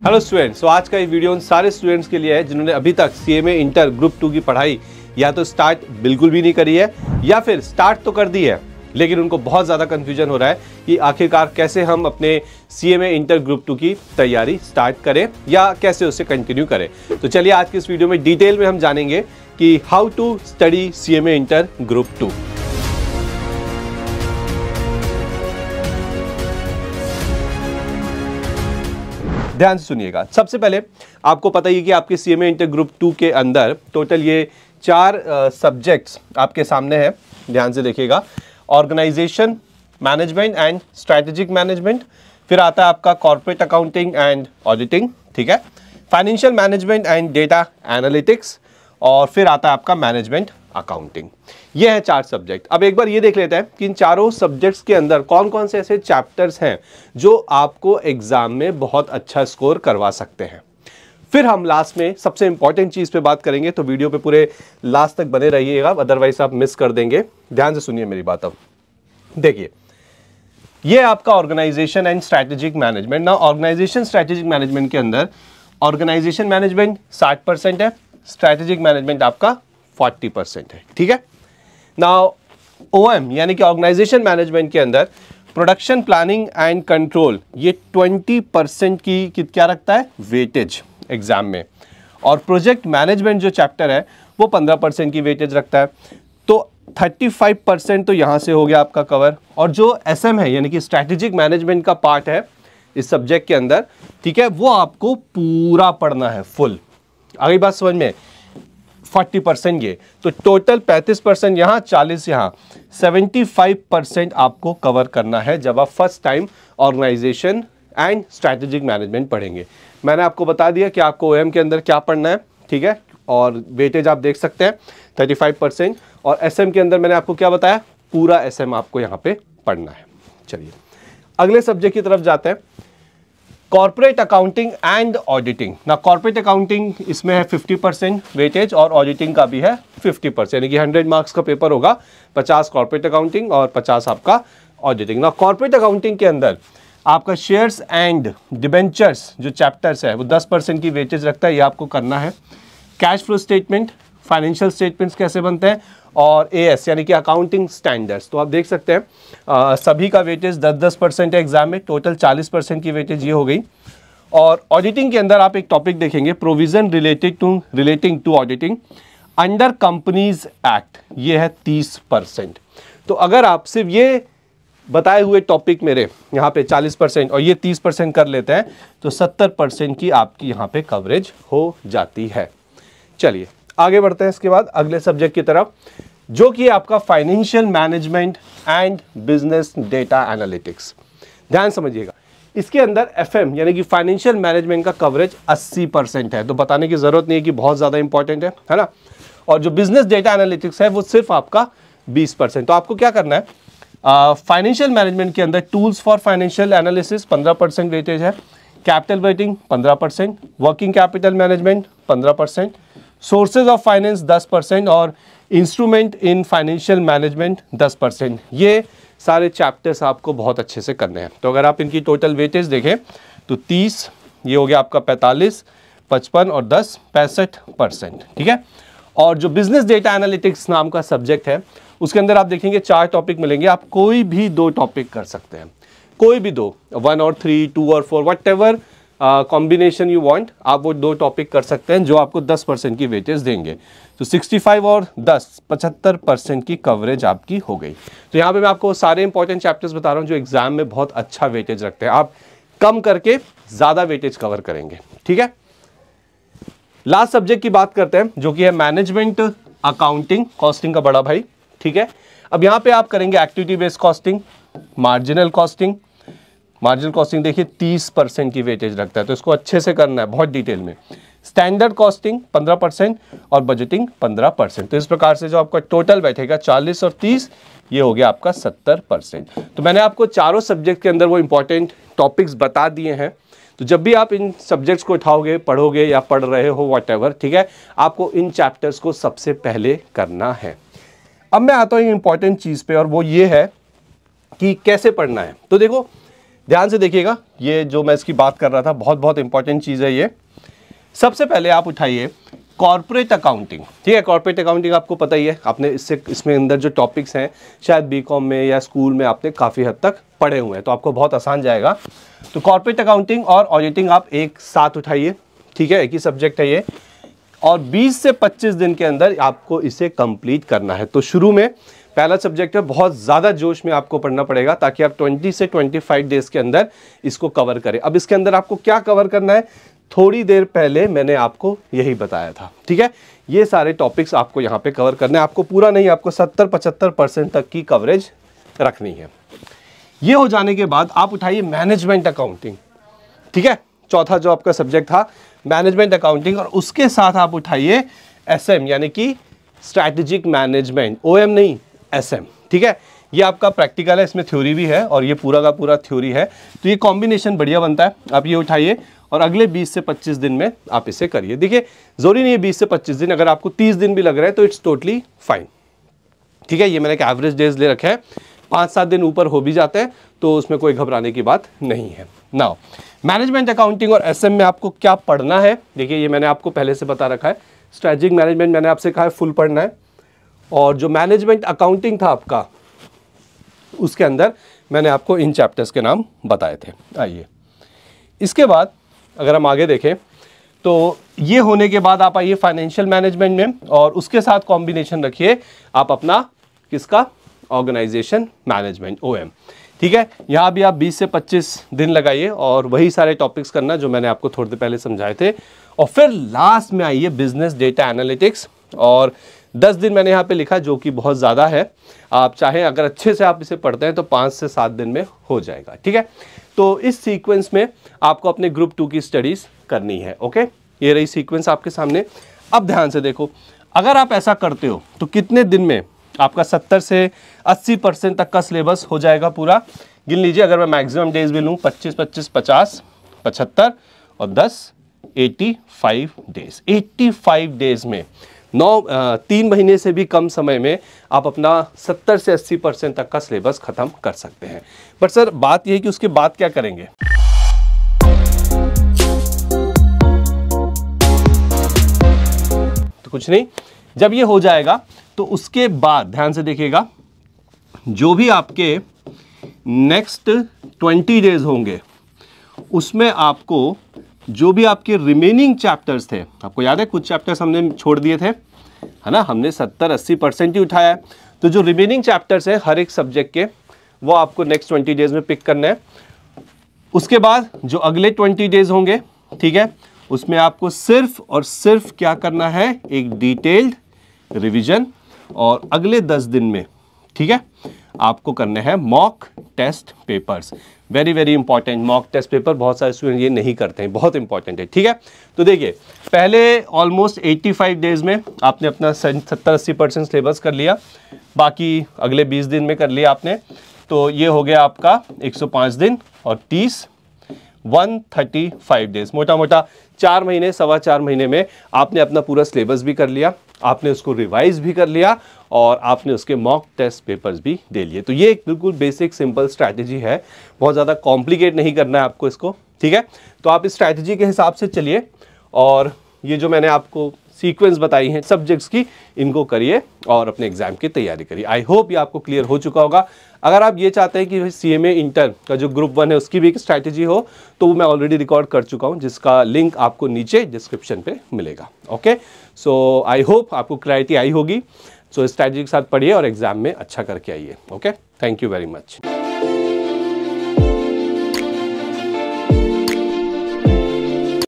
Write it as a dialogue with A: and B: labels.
A: Hello students, तो आज का ये वीडियो उन सारे स्टूडेंट्स के लिए है जिन्होंने अभी तक सीएमए इंटर ग्रुप 2 की पढ़ाई या तो स्टार्ट बिल्कुल भी नहीं करी है या फिर स्टार्ट तो कर दी है लेकिन उनको बहुत ज़्यादा कंफ्यूजन हो रहा है कि आखिरकार कैसे हम अपने सीएमए इंटर ग्रुप 2 की तैयारी स्टार्ट करें या कैसे उसे कंटिन्यू करें। तो चलिए आज की इस वीडियो में डिटेल में हम जानेंगे कि how to study CMA inter group 2। ध्यान से सुनिएगा। सबसे पहले आपको पता ही है कि आपके सीएमए इंटर ग्रुप 2 के अंदर टोटल ये 4 सब्जेक्ट्स आपके सामने हैं। ध्यान से देखिएगा, organisation management and strategic management, फिर आता है आपका कॉर्पोरेट अकाउंटिंग एंड ऑडिटिंग, ठीक है, financial management and data analytics, और फिर आता है आपका मैनेजमेंट अकाउंटिंग। ये है 4 सब्जेक्ट। अब एक बार ये देख लेते हैं कि इन चारों सब्जेक्ट्स के अंदर कौन कौन से ऐसे चैप्टर्स हैं जो आपको एग्जाम में बहुत अच्छा स्कोर करवा सकते हैं। फिर हम लास्ट में सबसे इंपॉर्टेंट चीज पे बात करेंगे, तो वीडियो पे पूरे लास्ट तक बने रहिएगा, अदरवाइज आप मिस कर देंगे। ध्यान से सुनिए मेरी बात। अब देखिए, ये आपका ऑर्गेनाइजेशन एंड स्ट्रैटेजिक मैनेजमेंट। ना ऑर्गेनाइजेशन स्ट्रैटेजिक मैनेजमेंट के अंदर ऑर्गेनाइजेशन मैनेजमेंट 60% है, स्ट्रैटेजिक मैनेजमेंट आपका 40% है, ठीक है। नाउ ओएम यानी कि ऑर्गेनाइजेशन मैनेजमेंट के अंदर प्रोडक्शन प्लानिंग एंड कंट्रोल, ये 20% की क्या रखता है वेटेज एग्जाम में, और प्रोजेक्ट मैनेजमेंट जो चैप्टर है वो 15% की वेटेज रखता है। तो 35% तो यहाँ से हो गया आपका कवर, और जो एसएम है यानी कि स्ट्रैटेजिक मैनेजमेंट का पार्ट है इस सब्जेक्ट के अंदर, ठीक है, वो आपको पूरा पढ़ना है फुल। आगे बात समझ में, 40% ये, तो टोटल 35% यहाँ, 40 यहाँ, 75% आपको कवर करना है जब आप first time organisation and strategic management पढ़ेंगे। मैंने आपको बता दिया कि आपको ओएम के अंदर क्या पढ़ना है, ठीक है, और वेटेज आप देख सकते हैं 35%, और एसएम के अंदर मैंने आपको क्या बताया, पूरा एसएम आपको यहाँ पे पढ़ना है। चलिए अगले सब्जेक्ट की तरफ जाते हैं, कॉर्पोरेट अकाउंटिंग एंड ऑडिटिंग। ना कॉर्पोरेट अकाउंटिंग इसमें है 50% वेटेज और ऑडिटिंग का भी है 50%, यानी कि 100 मार्क्स का पेपर होगा, 50 कॉर्पोरेट अकाउंटिंग और 50 आपका ऑडिटिंग। ना कॉर्पोरेट अकाउंटिंग के अंदर आपका शेयर्स एंड डिबेंचर्स जो चैप्टर्स है वो 10% की वेटेज रखता है, ये आपको करना है। Cash flow statement, financial statements कैसे बनते हैं, और एएस यानी कि अकाउंटिंग स्टैंडर्ड्स, तो आप देख सकते हैं सभी का वेटेज 10% है एग्जाम में, टोटल 40% की वेटेज ये हो गई। और ऑडिटिंग के अंदर आप एक टॉपिक देखेंगे, provision relating to auditing under companies act, ये है 30%। तो अगर आप सिर्फ ये बताए हुए टॉपिक मेरे यहाँ पे 40% और ये 30% कर लेते हैं तो 70% की आपकी यहाँ पे कवरेज हो जाती है। चलिए आगे बढ़ते हैं इसके बाद अगले सब्जेक्ट की तरफ, जो कि आपका financial management and business data analytics. ध्यान समझिएगा, इसके अंदर एफएम यानी कि फाइनेंशियल मैनेजमेंट का कवरेज 80% है, तो बताने की जरूरत नहीं है कि बहुत ज़्यादा इंपॉर्टेंट है ना। और जो बिजनेस डेटा एनालिटिक्स है वो सिर्फ आपका 20%। तो आपको क्या करना है, फाइनेंशियल मैनेजमेंट के अंदर tools for financial analysis 15% weightage है, capital weighting 15%, working capital management 15%, sources of finance 10% और इंस्ट्रूमेंट इन फाइनेंशियल मैनेजमेंट 10%। ये सारे चैप्टर्स आपको बहुत अच्छे से करने हैं। तो अगर आप इनकी टोटल वेटेज देखें तो 30, ये हो गया आपका 45, 55 और 10 65%, ठीक है। और जो बिजनेस डेटा एनालिटिक्स नाम का सब्जेक्ट है उसके अंदर आप देखेंगे 4 टॉपिक मिलेंगे, आप कोई भी 2 टॉपिक कर सकते हैं, कोई भी 2, 1 और 3, 2 और 4, what ever combination you want, आप वो 2 टॉपिक कर सकते हैं जो आपको 10% की वेटेज देंगे। तो 65 और 10 75% की कवरेज आपकी हो गई। तो यहाँ पे मैं आपको सारे इंपॉर्टेंट चैप्टर्स बता रहा हूँ जो एग्जाम में बहुत अच्छा वेटेज रखते हैं, आप कम करके ज़्यादा वेटेज कवर करेंगे, ठीक है। लास्ट सब्जेक्ट की बात करते हैं जो कि है मैनेजमेंट अकाउंटिंग, कॉस्टिंग का बड़ा भाई, ठीक है। अब यहाँ पे आप करेंगे activity based costing, marginal costing. Marginal costing देखिए 30% की वेटेज रखता है, तो इसको अच्छे से करना है बहुत डिटेल में। स्टैंडर्ड कॉस्टिंग 15% और बजटिंग 15%। तो इस प्रकार से जो आपका टोटल बैठेगा 40 और 30, ये हो गया आपका 70%। तो मैंने आपको चारों सब्जेक्ट के अंदर वो इंपॉर्टेंट टॉपिक्स बता दिए हैं। तो जब भी आप इन सब्जेक्ट्स को उठाओगे, पढ़ोगे या पढ़ रहे हो व्हाटएवर, ठीक है, आपको इन चैप्टर्स को सबसे पहले करना है। अब मैं आता हूँ इंपॉर्टेंट चीज़ पे, और वो ये है कि कैसे पढ़ना है। तो देखो, ध्यान से देखिएगा, ये जो मैं इसकी बात कर रहा था बहुत बहुत इंपॉर्टेंट चीज़ है ये। सबसे पहले आप उठाइए कॉर्पोरेट अकाउंटिंग, ठीक है। कॉर्पोरेट अकाउंटिंग आपको पता ही है, आपने इसमें अंदर जो टॉपिक्स हैं शायद बीकॉम में या स्कूल में आपने काफ़ी हद तक पढ़े हुए हैं, तो आपको बहुत आसान जाएगा। तो कॉर्पोरेट अकाउंटिंग और ऑडिटिंग आप एक साथ उठाइए, ठीक है, एक ही सब्जेक्ट है ये, और 20 से 25 दिन के अंदर आपको इसे कंप्लीट करना है। तो शुरू में पहला सब्जेक्ट है, बहुत ज़्यादा जोश में आपको पढ़ना पड़ेगा ताकि आप 20 से 25 डेज के अंदर इसको कवर करें। अब इसके अंदर आपको क्या कवर करना है, थोड़ी देर पहले मैंने आपको यही बताया था, ठीक है। ये सारे टॉपिक्स आपको यहाँ पे कवर करने हैं, आपको पूरा नहीं, आपको 70-75% तक की कवरेज रखनी है। ये हो जाने के बाद आप उठाइए मैनेजमेंट अकाउंटिंग, ठीक है, चौथा जो आपका सब्जेक्ट था मैनेजमेंट अकाउंटिंग, और उसके साथ आप उठाइए SM यानी कि स्ट्रैटेजिक मैनेजमेंट, OM नहीं SM, ठीक है। ये आपका प्रैक्टिकल है, इसमें थ्योरी भी है और ये पूरा का पूरा थ्योरी है, तो ये कॉम्बिनेशन बढ़िया बनता है। आप ये उठाइए और अगले 20 से 25 दिन में आप इसे करिए। देखिए जरूरी नहीं है 20 से 25 दिन, अगर आपको 30 दिन भी लग रहा है तो इट्स टोटली फाइन, ठीक है। ये मैंने एक एवरेज डेज ले रखा है, 5-7 दिन ऊपर हो भी जाते हैं तो उसमें कोई घबराने की बात नहीं है। नाउ मैनेजमेंट अकाउंटिंग और SM में आपको क्या पढ़ना है, देखिए ये मैंने आपको पहले से बता रखा है। स्ट्रैटेजिक मैनेजमेंट मैंने आपसे कहा है फुल पढ़ना है, और जो मैनेजमेंट अकाउंटिंग था आपका उसके अंदर मैंने आपको इन चैप्टर्स के नाम बताए थे। आइए इसके बाद अगर हम आगे देखें तो ये होने के बाद आप आइए फाइनेंशियल मैनेजमेंट में, और उसके साथ कॉम्बिनेशन रखिए आप अपना किसका, ऑर्गेनाइजेशन मैनेजमेंट OM, ठीक है। यहाँ भी आप 20 से 25 दिन लगाइए और वही सारे टॉपिक्स करना जो मैंने आपको थोड़ी देर पहले समझाए थे। और फिर लास्ट में आइए बिजनेस डेटा एनालिटिक्स, और 10 दिन मैंने यहाँ पे लिखा जो कि बहुत ज़्यादा है, आप चाहें अगर अच्छे से आप इसे पढ़ते हैं तो 5 से 7 दिन में हो जाएगा, ठीक है। तो इस सीक्वेंस में आपको अपने ग्रुप 2 की स्टडीज़ करनी है, ओके। ये रही सीक्वेंस आपके सामने। अब ध्यान से देखो, अगर आप ऐसा करते हो तो कितने दिन में आपका 70 से 80% तक का सिलेबस हो जाएगा पूरा। गिन लीजिए, अगर मैं मैक्सिमम डेज भी लूँ 25, 25, 50, 75 और 10, 85 डेज। 85 डेज में 3 महीने से भी कम समय में आप अपना 70 से 80% तक का सिलेबस खत्म कर सकते हैं। बट सर बात यह है कि उसके बाद क्या करेंगे। तो कुछ नहीं, जब ये हो जाएगा तो उसके बाद ध्यान से देखिएगा, जो भी आपके नेक्स्ट 20 डेज होंगे उसमें आपको जो भी आपके रिमेनिंग चैप्टर्स थे, आपको याद है कुछ चैप्टर्स हमने छोड़ दिए थे, है ना, हमने 70-80% ही उठाया है, तो जो रिमेनिंग चैप्टर्स हैं हर एक सब्जेक्ट के वो आपको नेक्स्ट 20 डेज में पिक करना है। उसके बाद जो अगले 20 डेज होंगे, ठीक है, उसमें आपको सिर्फ और सिर्फ क्या करना है, एक डिटेल्ड रिवीजन, और अगले 10 दिन में, ठीक है, आपको करने हैं mock test papers. Very very important, mock test paper बहुत सारे स्टूडेंट ये नहीं करते हैं, बहुत इंपॉर्टेंट है, ठीक है। तो देखिए पहले ऑलमोस्ट 85 डेज में आपने अपना 70-80% सिलेबस कर लिया, बाकी अगले 20 दिन में कर लिया आपने, तो ये हो गया आपका 105 दिन और 30 135 डेज, मोटा मोटा 4 महीने, 4.25 महीने में आपने अपना पूरा सिलेबस भी कर लिया, आपने उसको रिवाइज भी कर लिया और आपने उसके मॉक टेस्ट पेपर्स भी दे लिए। तो ये एक बिल्कुल बेसिक सिंपल स्ट्रैटेजी है, बहुत ज़्यादा कॉम्प्लिकेट नहीं करना है आपको इसको, ठीक है। तो आप इस स्ट्रैटेजी के हिसाब से चलिए, और ये जो मैंने आपको सीक्वेंस बताई हैं सब्जेक्ट्स की, इनको करिए और अपने एग्जाम की तैयारी करिए। आई होप ये आपको क्लियर हो चुका होगा। अगर आप ये चाहते हैं कि CMA इंटर का जो ग्रुप 1 है उसकी भी एक स्ट्रैटेजी हो, तो वो मैं ऑलरेडी रिकॉर्ड कर चुका हूँ, जिसका लिंक आपको नीचे डिस्क्रिप्शन पे मिलेगा, ओके। सो आई होप आपको क्लैरिटी आई होगी। सो स्ट्रैटेजी के साथ पढ़िए और एग्जाम में अच्छा करके आइए, okay. Thank you very much.